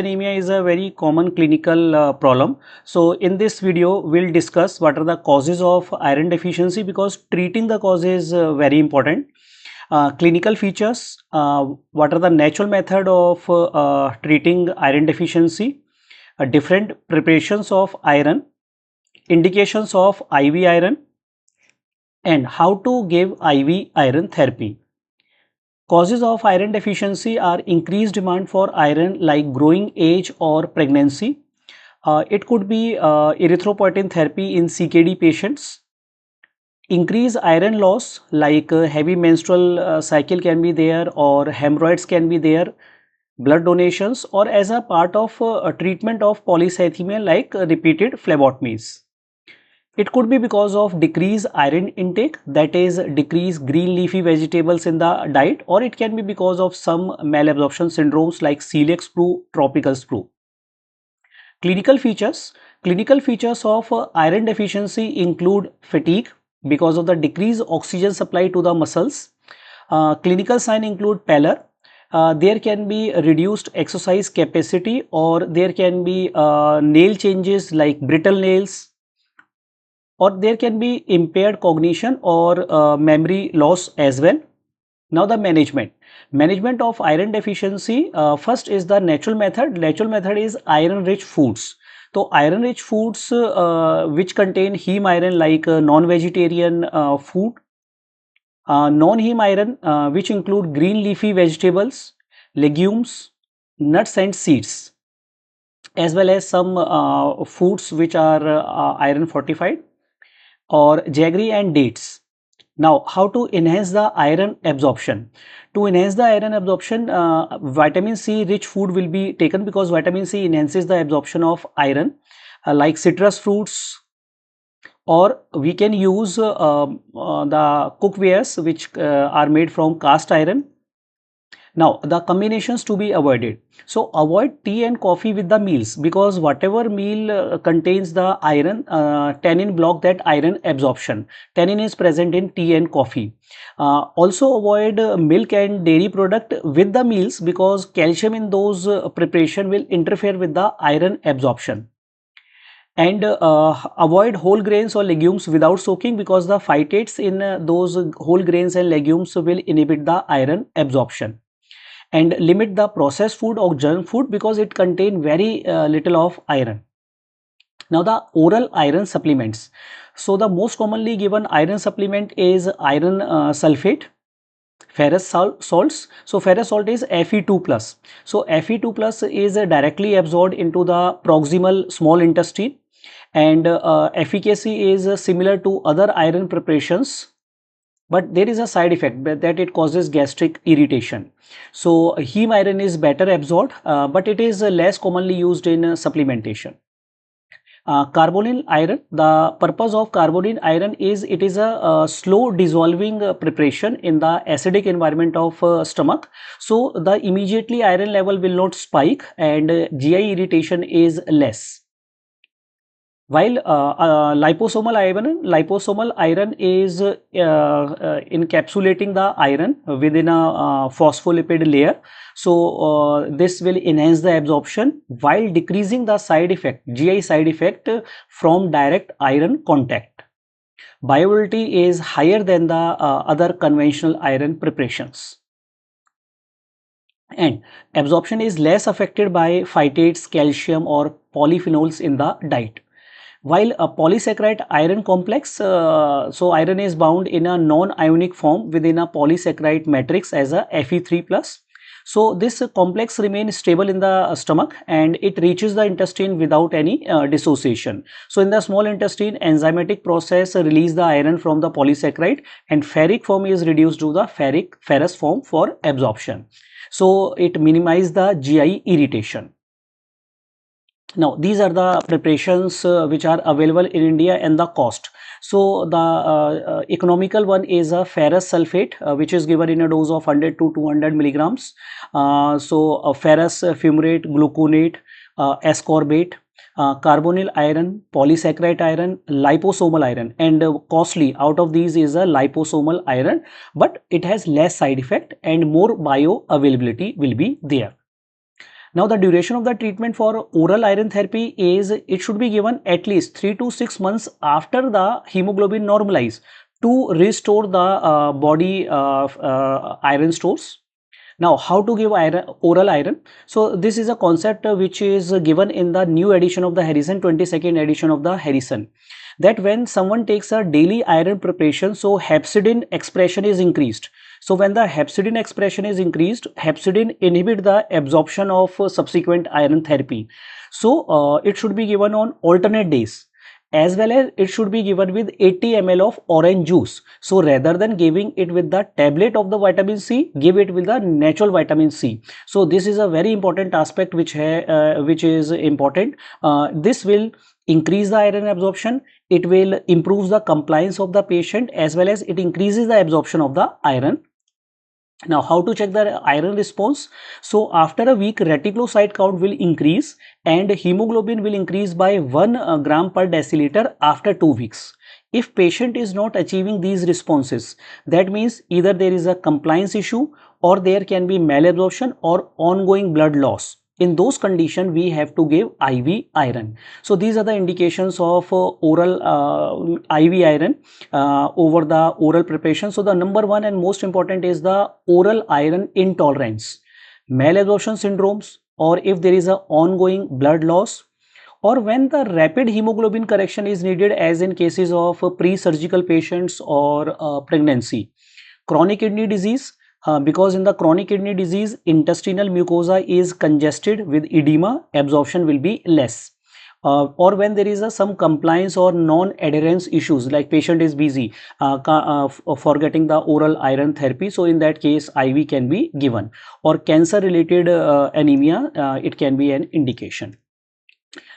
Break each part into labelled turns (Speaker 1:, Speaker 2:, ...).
Speaker 1: Anemia is a very common clinical problem. So in this video, we'll discuss what are the causes of iron deficiency, because treating the cause is very important. Clinical features, what are the natural method of treating iron deficiency, different preparations of iron, indications of IV iron, and how to give IV iron therapy. Causes of iron deficiency are increased demand for iron like growing age or pregnancy. It could be erythropoietin therapy in CKD patients. Increase iron loss like heavy menstrual cycle can be there, or hemorrhoids can be there, blood donations, or as a part of a treatment of polycythemia like repeated phlebotomies. It could be because of decreased iron intake, that is decreased green leafy vegetables in the diet, or it can be because of some malabsorption syndromes like celiac sprue, tropical sprue. Clinical features of iron deficiency include fatigue because of the decreased oxygen supply to the muscles. Clinical signs include pallor. There can be reduced exercise capacity, or there can be nail changes like brittle nails, or there can be impaired cognition or memory loss as well. Now the management of iron deficiency, first is the natural method is iron rich foods. So iron rich foods which contain heme iron like non-vegetarian food, non-heme iron which include green leafy vegetables, legumes, nuts and seeds, as well as some foods which are iron fortified, or jaggery and dates. Now, how to enhance the iron absorption? To enhance the iron absorption, vitamin C rich food will be taken, because vitamin C enhances the absorption of iron, like citrus fruits, or we can use the cookwares which are made from cast iron. Now, the combinations to be avoided. So, avoid tea and coffee with the meals, because whatever meal contains the iron, tannin block that iron absorption. Tannin is present in tea and coffee. Also avoid milk and dairy product with the meals, because calcium in those preparation will interfere with the iron absorption. And avoid whole grains or legumes without soaking, because the phytates in those whole grains and legumes will inhibit the iron absorption. And limit the processed food or junk food, because it contain very little of iron. Now the oral iron supplements. So the most commonly given iron supplement is iron sulfate, ferrous salts. So ferrous salt is Fe2 plus. So Fe2 plus is directly absorbed into the proximal small intestine, and efficacy is similar to other iron preparations, but there is a side effect that it causes gastric irritation. So heme iron is better absorbed, but it is less commonly used in supplementation. Carbonyl iron, the purpose of carbonyl iron is it is a slow dissolving preparation in the acidic environment of stomach. So the immediately iron level will not spike, and GI irritation is less. While liposomal iron is encapsulating the iron within a phospholipid layer. So this will enhance the absorption while decreasing the side effect, GI side effect from direct iron contact. Bioavailability is higher than the other conventional iron preparations. And absorption is less affected by phytates, calcium, or polyphenols in the diet. While a polysaccharide iron complex, so iron is bound in a non-ionic form within a polysaccharide matrix as a Fe3 plus. So this complex remains stable in the stomach, and it reaches the intestine without any dissociation. So in the small intestine, enzymatic process release the iron from the polysaccharide, and ferric form is reduced to the ferrous form for absorption. So it minimizes the GI irritation. Now these are the preparations which are available in India and the cost. So the economical one is a ferrous sulfate which is given in a dose of 100 to 200 milligrams. So ferrous fumarate, gluconate, ascorbate, carbonyl iron, polysaccharide iron, liposomal iron, and costly out of these is a liposomal iron, but it has less side effect and more bioavailability will be there. Now the duration of the treatment for oral iron therapy is it should be given at least 3 to 6 months after the hemoglobin normalize to restore the body iron stores. Now, how to give oral iron? So, this is a concept which is given in the new edition of the Harrison, 22nd edition of the Harrison. That when someone takes a daily iron preparation, so hepcidin expression is increased. So, when the hepcidin expression is increased, hepcidin inhibit the absorption of subsequent iron therapy. So, it should be given on alternate days, as well as it should be given with 80 ml of orange juice. So rather than giving it with the tablet of the vitamin C, give it with the natural vitamin C. So this is a very important aspect which is important. This will increase the iron absorption. It will improve the compliance of the patient, as well as it increases the absorption of the iron. Now, how to check the iron response? So, after a week, reticulocyte count will increase and hemoglobin will increase by 1 gram per deciliter after 2 weeks. If patient is not achieving these responses, that means either there is a compliance issue or there can be malabsorption or ongoing blood loss. In those conditions, we have to give IV iron. So these are the indications of oral IV iron over the oral preparation. So the number one and most important is the oral iron intolerance, malabsorption syndromes, or if there is a ongoing blood loss, or when the rapid hemoglobin correction is needed, as in cases of pre-surgical patients or pregnancy. Chronic kidney disease, because in the chronic kidney disease, intestinal mucosa is congested with edema, absorption will be less. Or when there is some compliance or non-adherence issues, like patient is busy forgetting the oral iron therapy, so in that case IV can be given. Or cancer related anemia, it can be an indication.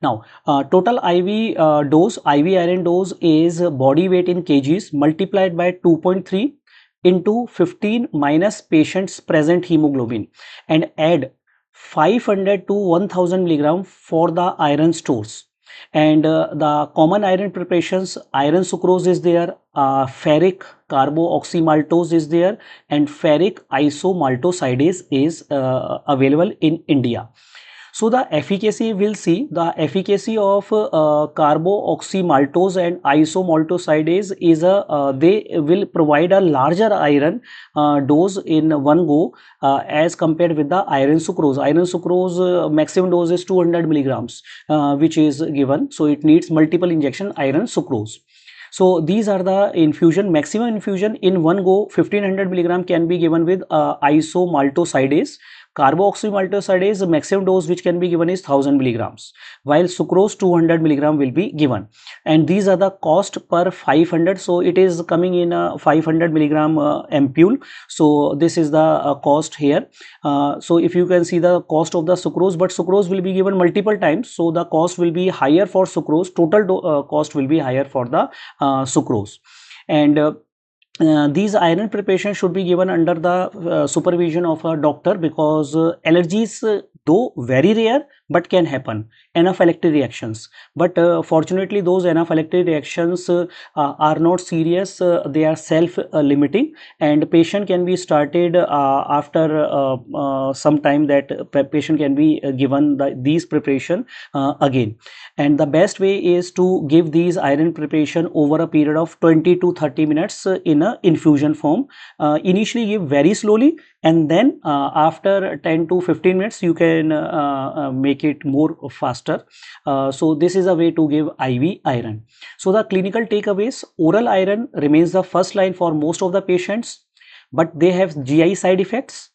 Speaker 1: Now, total IV IV iron dose is body weight in kgs multiplied by 2.3 into 15 minus patient's present hemoglobin, and add 500 to 1000 milligram for the iron stores. And the common iron preparations, iron sucrose is there, ferric carboxymaltose is there, and ferric isomaltosydase is available in India. So the efficacy, we'll see the efficacy of carboxymaltose and isomaltosydase is they will provide a larger iron dose in one go as compared with the iron sucrose. Iron sucrose maximum dose is 200 milligrams which is given, so it needs multiple injection iron sucrose. So these are the infusion, maximum infusion in one go 1500 milligram can be given with isomaltosydase. Carboxymaltosydase, maximum dose which can be given is 1000 milligrams, while sucrose 200 milligram will be given. And these are the cost per 500. So it is coming in a 500 milligram ampule. So this is the cost here. So if you can see the cost of the sucrose, but sucrose will be given multiple times, so the cost will be higher for sucrose. Total cost will be higher for the sucrose. And these iron preparations should be given under the supervision of a doctor, because allergies, though very rare, but can happen, anaphylactic reactions. But fortunately those anaphylactic reactions are not serious, they are self-limiting, and patient can be started after some time, that patient can be given these preparation again. And the best way is to give these iron preparation over a period of 20 to 30 minutes in a infusion form. Initially give very slowly, and then after 10 to 15 minutes you can make it more faster. So this is a way to give IV iron. So the clinical takeaways: oral iron remains the first line for most of the patients, but they have GI side effects.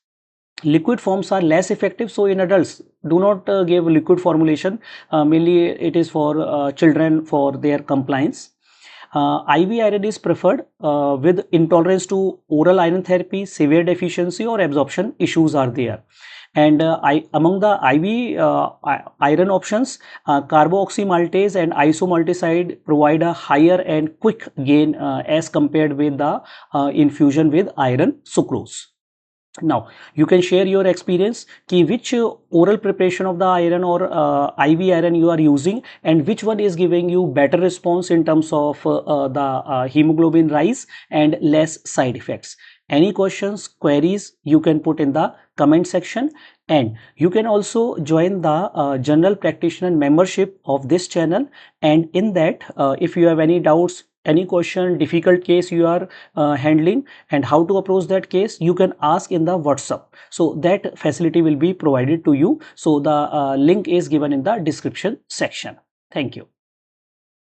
Speaker 1: Liquid forms are less effective, so in adults do not give liquid formulation. Mainly it is for children for their compliance. IV iron is preferred with intolerance to oral iron therapy, severe deficiency or absorption issues are there. And among the IV iron options, carboxymaltase and isomaltoside provide a higher and quick gain as compared with the infusion with iron sucrose. Now you can share your experience ki which oral preparation of the iron or IV iron you are using, and which one is giving you better response in terms of the hemoglobin rise and less side effects. Any questions, queries, you can put in the comment section, and you can also join the general practitioner membership of this channel. And in that, if you have any doubts, any question, difficult case you are handling and how to approach that case, you can ask in the WhatsApp. So that facility will be provided to you. So the link is given in the description section. Thank you.